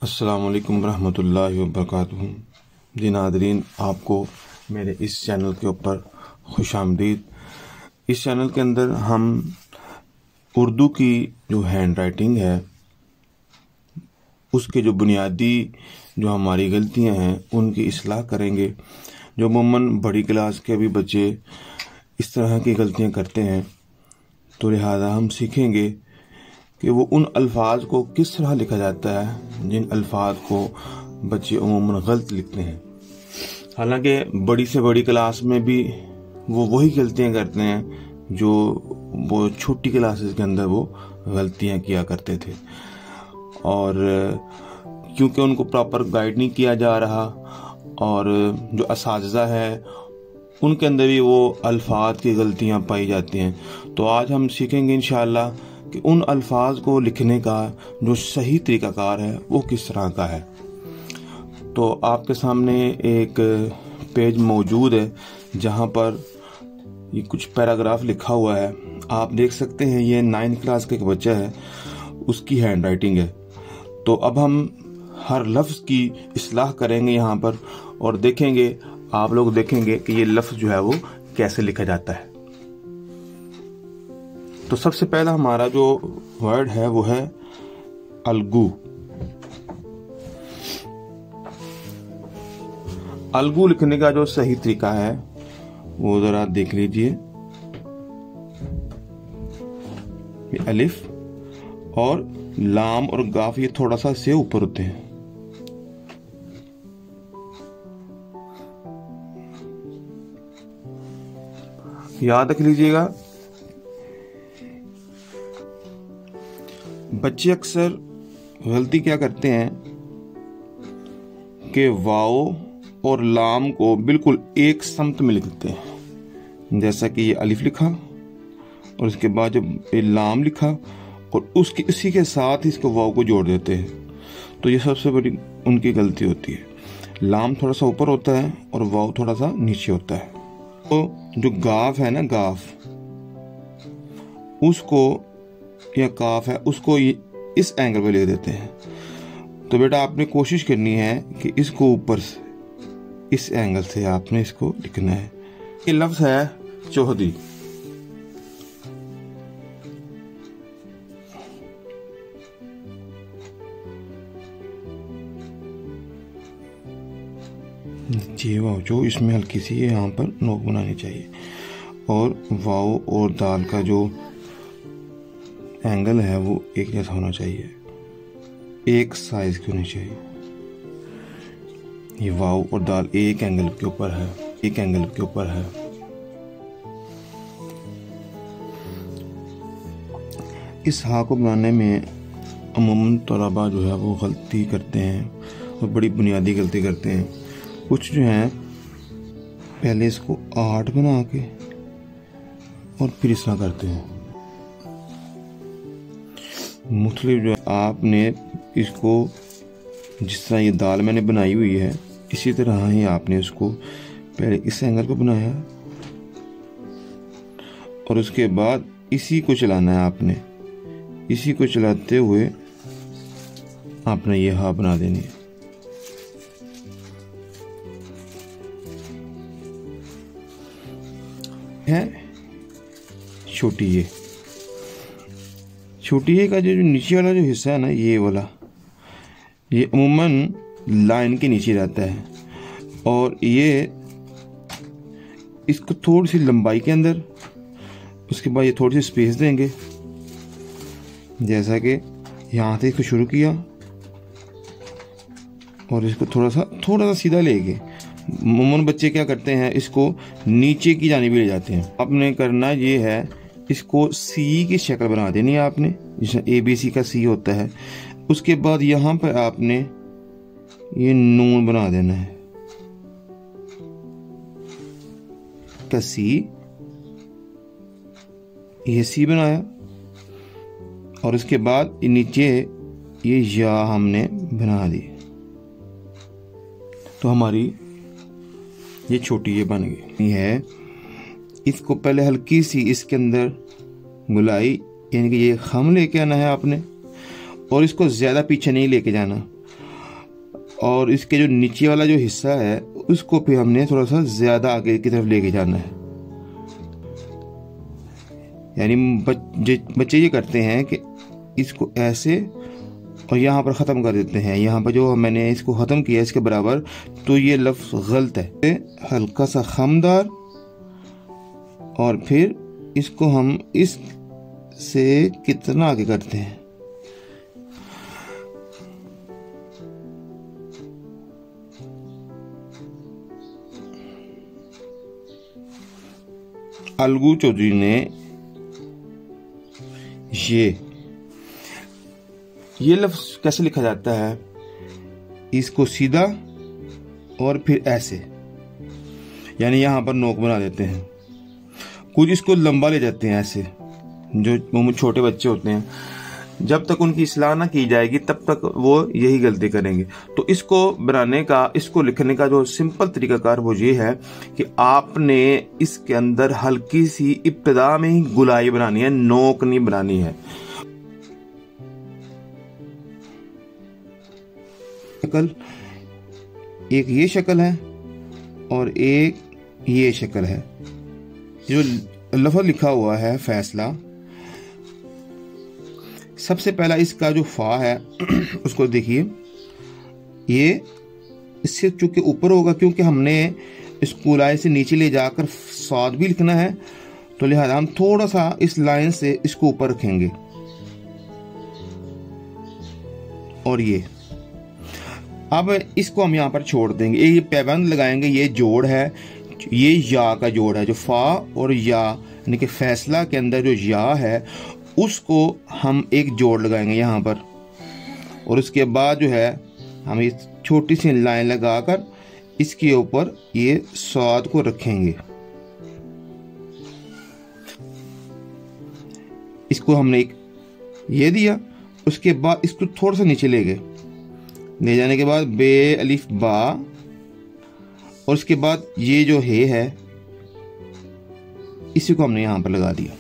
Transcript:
अस्सलाम वालेकुम रहमतुल्लाहि व बरकातुहू। जी नादरीन, आपको मेरे इस चैनल के ऊपर खुशामदीद। इस चैनल के अंदर हम उर्दू की जो हैंड राइटिंग है उसके जो बुनियादी जो हमारी गलतियां हैं उनकी इस्लाह करेंगे। जो अमूमन बड़ी क्लास के भी बच्चे इस तरह की गलतियां करते हैं, तो लिहाजा हम सीखेंगे कि वो उन अल्फाज को किस तरह लिखा जाता है जिन अल्फाज को बच्चे अमूमन गलत लिखते हैं। हालांकि बड़ी से बड़ी क्लास में भी वो वही गलतियां करते हैं जो वो छोटी क्लासेस के अंदर वो गलतियां किया करते थे, और क्योंकि उनको प्रॉपर गाइड नहीं किया जा रहा और जो असातिज़ा है उनके अंदर भी वो अल्फाज की गलतियां पाई जाती हैं। तो आज हम सीखेंगे इंशाअल्लाह कि उन अल्फाज को लिखने का जो सही तरीक़ाकार है वो किस तरह का है। तो आपके सामने एक पेज मौजूद है जहाँ पर ये कुछ पैराग्राफ लिखा हुआ है। आप देख सकते हैं ये 9th क्लास का एक बच्चा है, उसकी हैंड राइटिंग है। तो अब हम हर लफ्ज़ की इस्लाह करेंगे यहाँ पर और देखेंगे, आप लोग देखेंगे कि ये लफ्ज़ जो है वो कैसे लिखा जाता है। तो सबसे पहला हमारा जो वर्ड है वो है अलगू। अलगू लिखने का जो सही तरीका है वो जरा देख लीजिए। अलिफ और लाम और गाफ ये थोड़ा सा से ऊपर होते हैं। याद रख लीजिएगा। बच्चे अक्सर गलती क्या करते हैं कि वाओ और लाम को बिल्कुल एक समत में लिख देते हैं। जैसा कि ये अलिफ लिखा और इसके बाद जब ये लाम लिखा और उसकी इसी के साथ इसको वाओ को जोड़ देते हैं, तो ये सबसे बड़ी उनकी गलती होती है। लाम थोड़ा सा ऊपर होता है और वाओ थोड़ा सा नीचे होता है। तो जो गाफ है ना, गाफ, उसको या काफ है उसको इस एंगल पे लिख देते हैं। तो बेटा आपने कोशिश करनी है कि इसको ऊपर से इस एंगल से आपने इसको लिखना है। ये लफ्ज है चौहदी। जी वाओ, जो इसमें हल्की सी यहाँ पर नोक बनानी चाहिए और वाओ और दाल का जो एंगल है वो एक जैसा होना चाहिए, एक साइज की होनी चाहिए। ये वाव और दाल एक एंगल के ऊपर है, एक एंगल के ऊपर है। इस हा को बनाने में अमूमन तलबा जो है वो गलती करते हैं और बड़ी बुनियादी गलती करते हैं। कुछ जो हैं पहले इसको 8 बना के और फिर इस तरह करते हैं। मुख्तलिफ जो आपने इसको जिस तरह ये दाल मैंने बनाई हुई है इसी तरह ही आपने इसको पहले इस एंगल को बनाया और उसके बाद इसी को चलाना है। आपने इसी को चलाते हुए आपने ये हा बना देनी है। छोटी ये का जो नीचे वाला जो हिस्सा है ना, ये वाला, ये अमूमन लाइन के नीचे रहता है और ये इसको थोड़ी सी लंबाई के अंदर, उसके बाद ये थोड़ी सी स्पेस देंगे। जैसा कि यहाँ से इसको शुरू किया और इसको थोड़ा सा सीधा लेके, अमूमन बच्चे क्या करते हैं इसको नीचे की जानिब ले जाते हैं। आपने करना ये है, इसको सी की शक्ल बना देनी है आपने, जिसमें ABC का सी होता है। उसके बाद यहाँ पर आपने ये नून बना देना है का सी, ये सी बनाया और उसके बाद नीचे ये या हमने बना दी। तो हमारी ये छोटी ये बन गई है। इसको पहले हल्की सी इसके अंदर गुलाई, यानी कि ये खम लेके आना है आपने और इसको ज़्यादा पीछे नहीं लेके जाना। और इसके जो नीचे वाला जो हिस्सा है उसको फिर हमने थोड़ा सा ज़्यादा आगे की तरफ लेके जाना है। यानी बच्चे ये करते हैं कि इसको ऐसे और यहाँ पर ख़त्म कर देते हैं। यहाँ पर जो मैंने इसको ख़त्म किया इसके बराबर, तो ये लफ्ज़ गलत है। हल्का सा खमदार और फिर इसको हम इस से कितना आगे करते हैं। अलगू चौधरी ने ये लफ्ज़ कैसे लिखा जाता है, इसको सीधा और फिर ऐसे, यानी यहाँ पर नोक बना देते हैं। कुछ इसको लंबा ले जाते हैं ऐसे, जो छोटे बच्चे होते हैं, जब तक उनकी इस्लाह ना की जाएगी तब तक वो यही गलती करेंगे। तो इसको बनाने का, इसको लिखने का जो सिंपल तरीकाकार वो ये है कि आपने इसके अंदर हल्की सी इब्तिदा में ही गुलाई बनानी है, नोक नहीं बनानी है। शक्ल एक ये शक्ल है और एक ये शक्ल है। जो लफ्ज़ लिखा हुआ है फैसला, सबसे पहला इसका जो फा है उसको देखिए, ये इससे चूंकि ऊपर होगा क्योंकि हमने इसको लाइन से नीचे ले जाकर साद भी लिखना है, तो लिहाजा हम थोड़ा सा इस लाइन से इसको ऊपर रखेंगे। और ये अब इसको हम यहाँ पर छोड़ देंगे, ये पैबंद लगाएंगे। ये जोड़ है, ये या का जोड़ है, जो फा और या यानी कि फैसला के अंदर जो या है उसको हम एक जोड़ लगाएंगे यहाँ पर। और उसके बाद जो है हम इस छोटी सी लाइन लगाकर इसके ऊपर ये स्वाद को रखेंगे। इसको हमने एक ये दिया, उसके बाद इसको थोड़ा सा नीचे ले गए, ले जाने के बाद बे अलिफ बा, और उसके बाद ये जो है इसी को हमने यहाँ पर लगा दिया।